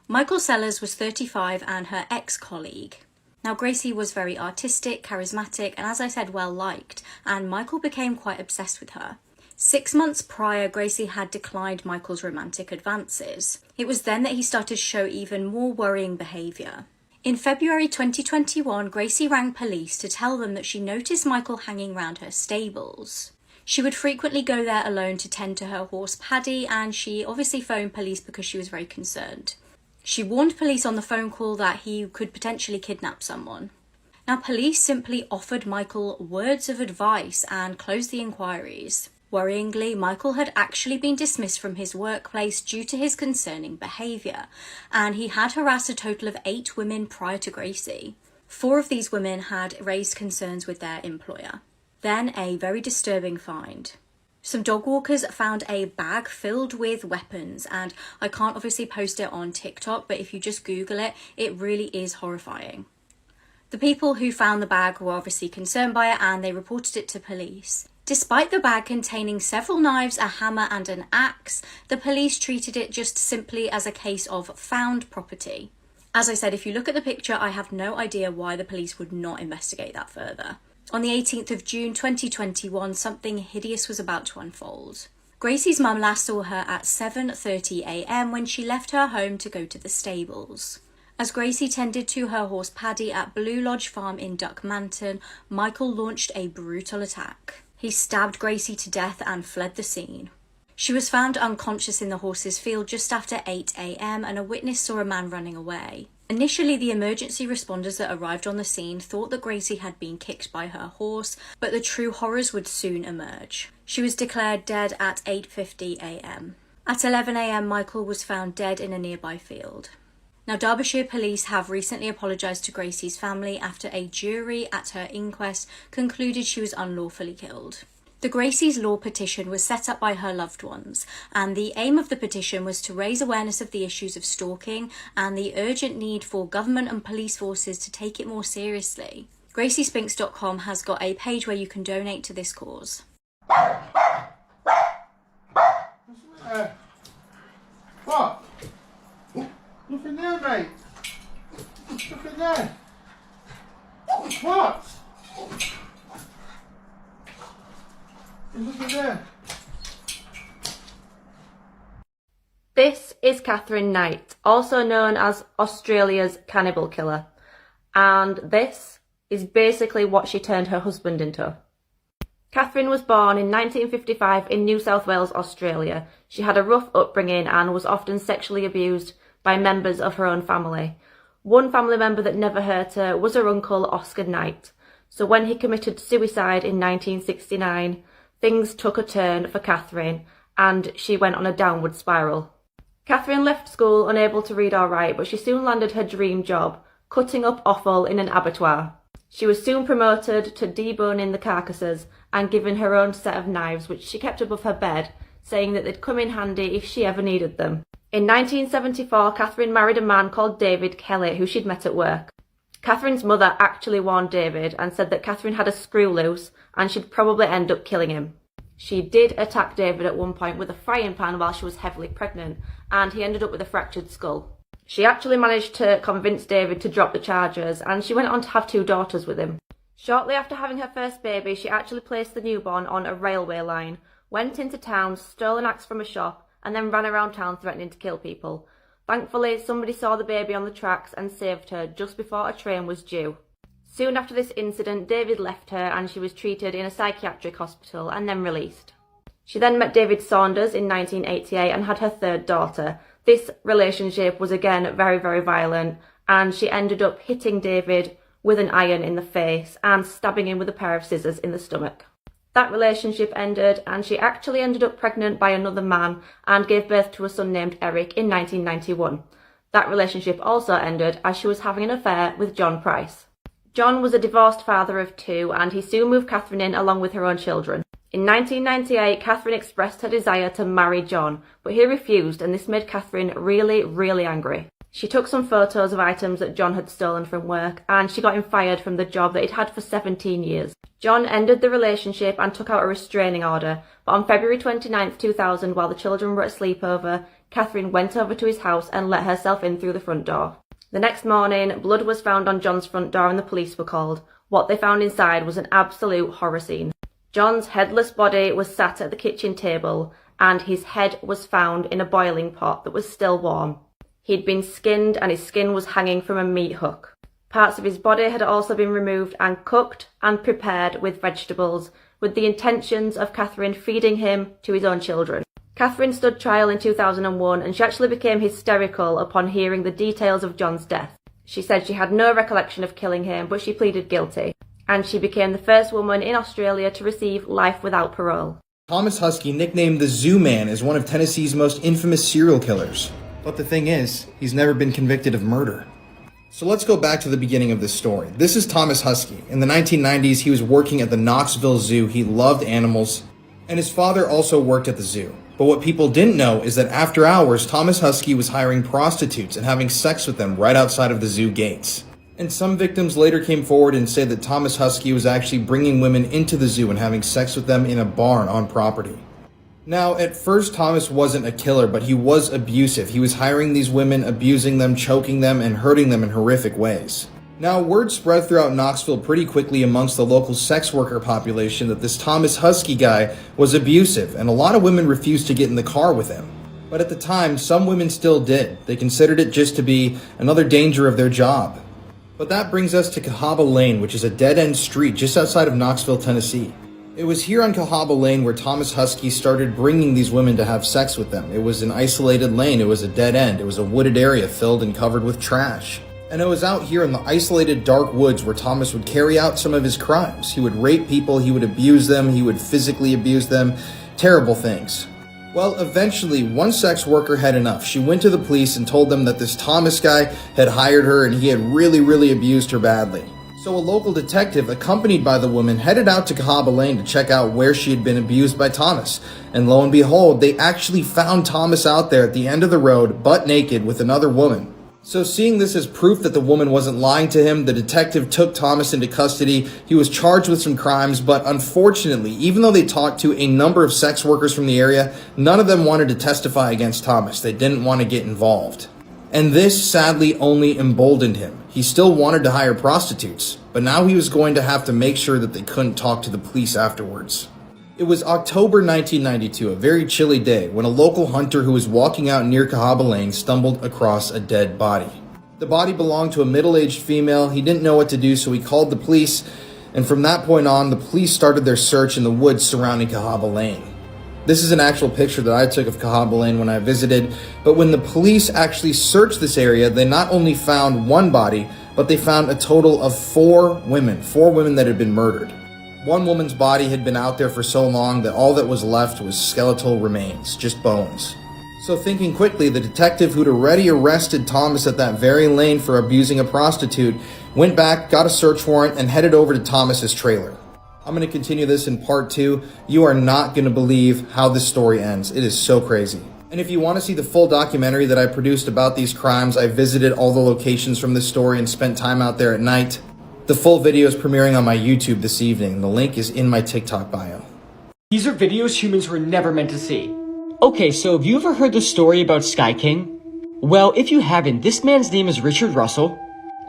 Michael Sellers was 35 and her ex-colleague. Now, Gracie was very artistic, charismatic, and as I said, well-liked, and Michael became quite obsessed with her. 6 months prior, Gracie had declined Michael's romantic advances. It was then that he started to show even more worrying behaviour. In February 2021, Gracie rang police to tell them that she noticed Michael hanging around her stables. She would frequently go there alone to tend to her horse Paddy, and she obviously phoned police because she was very concerned. She warned police on the phone call that he could potentially kidnap someone. Now, police simply offered Michael words of advice and closed the inquiries. Worryingly, Michael had actually been dismissed from his workplace due to his concerning behaviour, and he had harassed a total of 8 women prior to Gracie. 4 of these women had raised concerns with their employer. Then a very disturbing find. Some dog walkers found a bag filled with weapons, and I can't obviously post it on TikTok, but if you just Google it, it really is horrifying. The people who found the bag were obviously concerned by it and they reported it to police. Despite the bag containing several knives, a hammer and an axe, the police treated it just simply as a case of found property. As I said, if you look at the picture, I have no idea why the police would not investigate that further. On the 18th of June 2021, something hideous was about to unfold. Gracie's mum last saw her at 7:30 a.m. when she left her home to go to the stables. As Gracie tended to her horse Paddy at Blue Lodge Farm in Duckmanton, Michael launched a brutal attack. He stabbed Gracie to death and fled the scene. She was found unconscious in the horse's field just after 8 a.m. and a witness saw a man running away. Initially, the emergency responders that arrived on the scene thought that Gracie had been kicked by her horse, but the true horrors would soon emerge. She was declared dead at 8:50 a.m. At 11 a.m, Michael was found dead in a nearby field. Now, Derbyshire police have recently apologised to Gracie's family after a jury at her inquest concluded she was unlawfully killed. The Gracie's Law petition was set up by her loved ones, and the aim of the petition was to raise awareness of the issues of stalking and the urgent need for government and police forces to take it more seriously. GracieSpinks.com has got a page where you can donate to this cause. What? Look in there, mate. Look in there. What? Look in there. This is Catherine Knight, also known as Australia's cannibal killer, and this is basically what she turned her husband into. Catherine was born in 1955 in New South Wales, Australia. She had a rough upbringing and was often sexually abused by members of her own family. One family member that never hurt her was her uncle, Oscar Knight. So when he committed suicide in 1969, things took a turn for Catherine and she went on a downward spiral. Catherine left school unable to read or write, but she soon landed her dream job, cutting up offal in an abattoir. She was soon promoted to deboning the carcasses and given her own set of knives, which she kept above her bed, saying that they'd come in handy if she ever needed them. In 1974, Catherine married a man called David Kelly, who she'd met at work. Catherine's mother actually warned David and said that Catherine had a screw loose and she'd probably end up killing him. She did attack David at one point with a frying pan while she was heavily pregnant, and he ended up with a fractured skull. She actually managed to convince David to drop the charges, and she went on to have 2 daughters with him. Shortly after having her first baby, she actually placed the newborn on a railway line, went into town, stole an axe from a shop, and then ran around town threatening to kill people. Thankfully, somebody saw the baby on the tracks and saved her just before a train was due. Soon after this incident, David left her and she was treated in a psychiatric hospital and then released. She then met David Saunders in 1988 and had her 3rd daughter. This relationship was again very, very violent, and she ended up hitting David with an iron in the face and stabbing him with a pair of scissors in the stomach. That relationship ended, and she actually ended up pregnant by another man and gave birth to a son named Eric in 1991. That relationship also ended as she was having an affair with John Price. John was a divorced father of 2, and he soon moved Catherine in along with her own children. In 1998, Catherine expressed her desire to marry John, but he refused, and this made Catherine really, really angry. She took some photos of items that John had stolen from work, and she got him fired from the job that he'd had for 17 years. John ended the relationship and took out a restraining order, But on February 29th, 2000, while the children were at sleepover, Catherine went over to his house and let herself in through the front door. The next morning, blood was found on John's front door and the police were called. What they found inside was an absolute horror scene. John's headless body was sat at the kitchen table and his head was found in a boiling pot that was still warm. He'd been skinned and his skin was hanging from a meat hook. Parts of his body had also been removed and cooked and prepared with vegetables with the intentions of Catherine feeding him to his own children. Catherine stood trial in 2001 and she actually became hysterical upon hearing the details of John's death. She said she had no recollection of killing him, but she pleaded guilty. And she became the first woman in Australia to receive life without parole. Thomas Husky, nicknamed the Zoo Man, is one of Tennessee's most infamous serial killers. But the thing is, he's never been convicted of murder. So let's go back to the beginning of this story. This is Thomas Husky. In the 1990s, he was working at the Knoxville Zoo. He loved animals, and his father also worked at the zoo. But what people didn't know is that after hours, Thomas Husky was hiring prostitutes and having sex with them right outside of the zoo gates. And some victims later came forward and said that Thomas Husky was actually bringing women into the zoo and having sex with them in a barn on property. Now, at first, Thomas wasn't a killer, but he was abusive. He was hiring these women, abusing them, choking them, and hurting them in horrific ways. Now, word spread throughout Knoxville pretty quickly amongst the local sex worker population that this Thomas Husky guy was abusive, and a lot of women refused to get in the car with him. But at the time, some women still did. They considered it just to be another danger of their job. But that brings us to Cahaba Lane, which is a dead-end street just outside of Knoxville, Tennessee. It was here on Cahaba Lane where Thomas Husky started bringing these women to have sex with them. It was an isolated lane. It was a dead end. It was a wooded area filled and covered with trash. And it was out here in the isolated dark woods where Thomas would carry out some of his crimes. He would rape people, he would abuse them, he would physically abuse them. Terrible things. Well, eventually, one sex worker had enough. She went to the police and told them that this Thomas guy had hired her and he had really abused her badly. So a local detective, accompanied by the woman, headed out to Cahaba Lane to check out where she had been abused by Thomas. And lo and behold, they actually found Thomas out there at the end of the road, butt naked, with another woman. So seeing this as proof that the woman wasn't lying to him, the detective took Thomas into custody. He was charged with some crimes, but unfortunately, even though they talked to a number of sex workers from the area, none of them wanted to testify against Thomas. They didn't want to get involved. And this sadly only emboldened him. He still wanted to hire prostitutes, but now he was going to have to make sure that they couldn't talk to the police afterwards. It was October 1992, a very chilly day, when a local hunter who was walking out near Cahaba Lane stumbled across a dead body. The body belonged to a middle-aged female. He didn't know what to do, so he called the police, and from that point on, the police started their search in the woods surrounding Cahaba Lane. This is an actual picture that I took of Cahaba Lane when I visited, but when the police actually searched this area, they not only found one body, but they found a total of four women that had been murdered. One woman's body had been out there for so long that all that was left was skeletal remains, just bones. So thinking quickly, the detective who'd already arrested Thomas at that very lane for abusing a prostitute went back, got a search warrant, and headed over to Thomas's trailer. I'm going to continue this in part 2. You are not going to believe how this story ends. It is so crazy. And if you want to see the full documentary that I produced about these crimes, I visited all the locations from this story and spent time out there at night. The full video is premiering on my YouTube this evening. The link is in my TikTok bio. These are videos humans were never meant to see. Okay, so have you ever heard the story about Sky King? Well, if you haven't, this man's name is Richard Russell,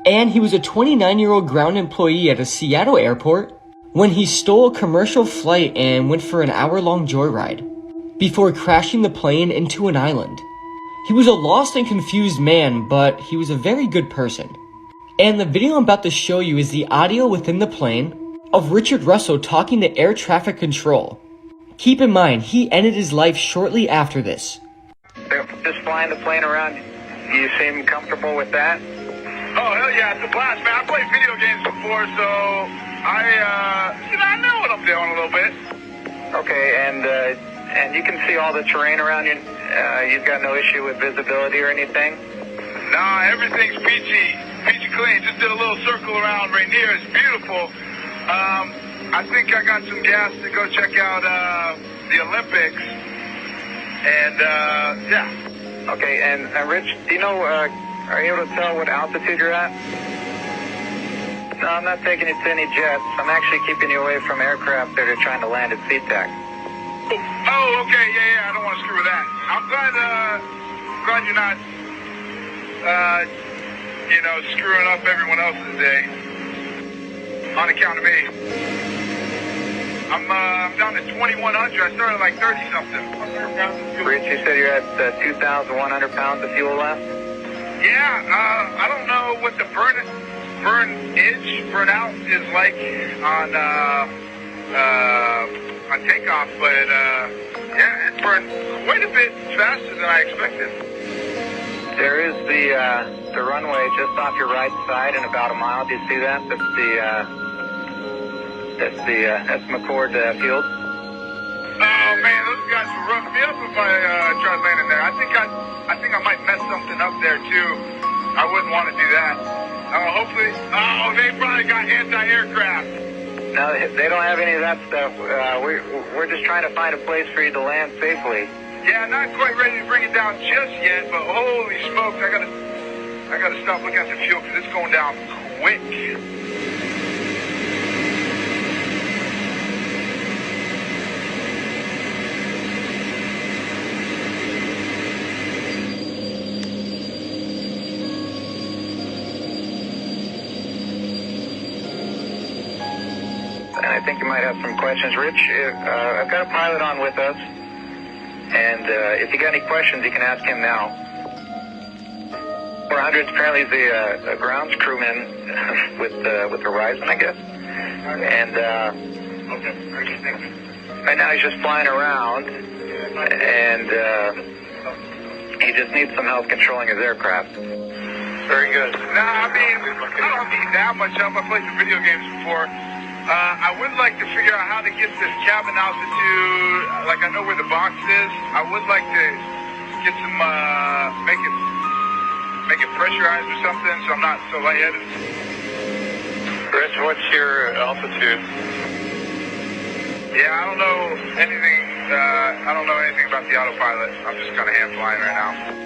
and he was a 29-year-old ground employee at a Seattle airport when he stole a commercial flight and went for an hour-long joyride before crashing the plane into an island. He was a lost and confused man, but he was a very good person. And the video I'm about to show you is the audio within the plane of Richard Russell talking to air traffic control. Keep in mind, he ended his life shortly after this. Just flying the plane around, you seem comfortable with that? Oh, hell yeah, it's a blast, man. I played video games before, so I know what I'm doing a little bit. Okay, and you can see all the terrain around you. You've got no issue with visibility or anything? Nah, everything's peachy clean. Just did a little circle around Rainier. It's beautiful. I think I got some gas to go check out the Olympics. And, yeah. Okay, and Rich, do you know, are you able to tell what altitude you're at? No, I'm not taking you to any jets. I'm actually keeping you away from aircraft that are trying to land at SeaTac. Oh, okay, yeah, I don't want to screw with that. I'm glad you're not, screwing up everyone else's day on account of me. I'm down to 2,100. I started like 30-something. Rich, you said you're at 2,100 pounds of fuel left? Yeah, I don't know what the burnout is like on takeoff, but yeah, it's burned quite a bit faster than I expected. There is the runway just off your right side in about a mile. Do you see that? That's McCord Field. Oh man, those guys would rough me up if I tried landing there. I think I might mess something up there too. I wouldn't want to do that. Hopefully, they probably got anti-aircraft. No, they don't have any of that stuff. We're just trying to find a place for you to land safely. Yeah, not quite ready to bring it down just yet, but holy smokes, I gotta stop looking at the fuel because it's going down quick. And I think you might have some questions. Rich, I've got a pilot on with us, and if you got any questions, you can ask him now. 400 apparently is the grounds crewman with Horizon, I guess. And right now he's just flying around, and he just needs some help controlling his aircraft. Very good. Nah, I mean, I don't need that much help. I played some video games before. I would like to figure out how to get this cabin altitude. Like, I know where the box is. I would like to get some, make it pressurized or something so I'm not so lightheaded. Rich, what's your altitude? Yeah, I don't know anything. I don't know anything about the autopilot. I'm just kind of hand flying right now.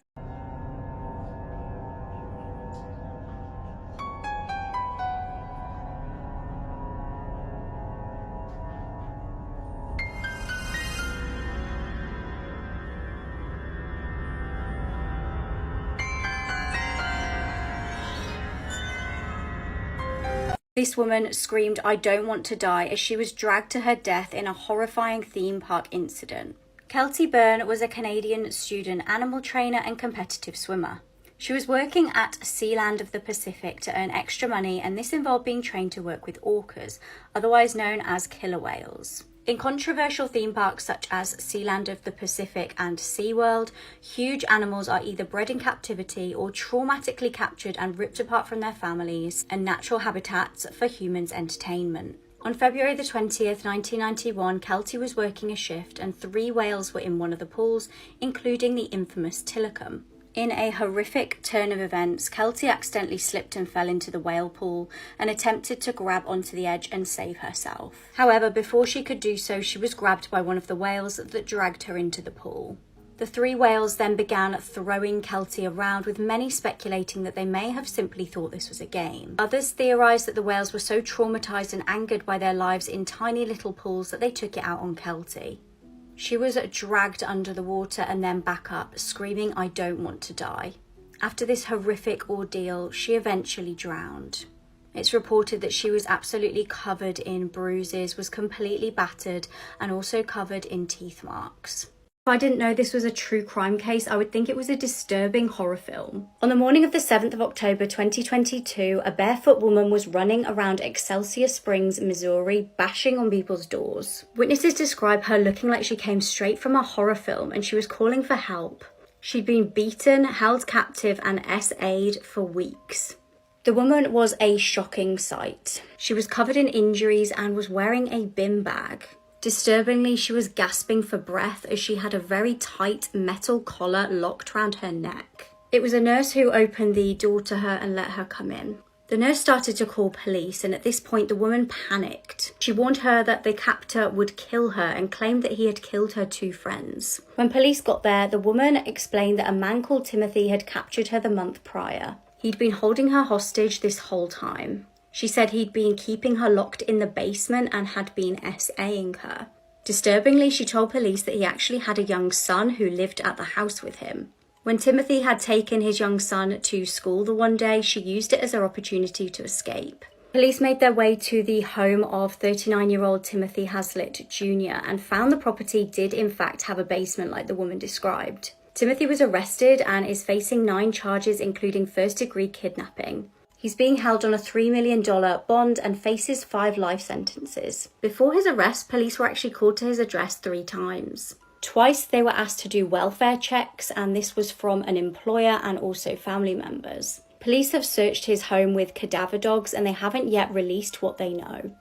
This woman screamed, "I don't want to die," as she was dragged to her death in a horrifying theme park incident. Kelty Byrne was a Canadian student animal trainer and competitive swimmer. She was working at Sealand of the Pacific to earn extra money, and this involved being trained to work with orcas, otherwise known as killer whales. In controversial theme parks such as Sealand of the Pacific and SeaWorld, huge animals are either bred in captivity or traumatically captured and ripped apart from their families and natural habitats for humans' entertainment. On February the 20th, 1991, Kelty was working a shift and 3 whales were in one of the pools, including the infamous Tilikum. In a horrific turn of events, Kelty accidentally slipped and fell into the whale pool and attempted to grab onto the edge and save herself. However, before she could do so, she was grabbed by one of the whales that dragged her into the pool. The 3 whales then began throwing Kelty around, with many speculating that they may have simply thought this was a game. Others theorised that the whales were so traumatised and angered by their lives in tiny little pools that they took it out on Kelty. She was dragged under the water and then back up, screaming, "I don't want to die." After this horrific ordeal, she eventually drowned. It's reported that she was absolutely covered in bruises, was completely battered, and also covered in teeth marks. If I didn't know this was a true crime case, I would think it was a disturbing horror film. On the morning of the 7th of October 2022, a barefoot woman was running around Excelsior Springs, Missouri, bashing on people's doors. Witnesses describe her looking like she came straight from a horror film and she was calling for help. She'd been beaten, held captive, and SA'd for weeks. The woman was a shocking sight. She was covered in injuries and was wearing a bin bag. Disturbingly, she was gasping for breath as she had a very tight metal collar locked round her neck. It was a nurse who opened the door to her and let her come in. The nurse started to call police, and at this point the woman panicked. She warned her that the captor would kill her and claimed that he had killed her 2 friends. When police got there, the woman explained that a man called Timothy had captured her the month prior. He'd been holding her hostage this whole time. She said he'd been keeping her locked in the basement and had been SAing her. Disturbingly, she told police that he actually had a young son who lived at the house with him. When Timothy had taken his young son to school the one day, she used it as her opportunity to escape. Police made their way to the home of 39-year-old Timothy Hazlitt Jr. and found the property did in fact have a basement like the woman described. Timothy was arrested and is facing 9 charges including first-degree kidnapping. He's being held on a $3 million bond and faces 5 life sentences. Before his arrest, police were actually called to his address 3 times. Twice they were asked to do welfare checks, and this was from an employer and also family members. Police have searched his home with cadaver dogs and they haven't yet released what they know.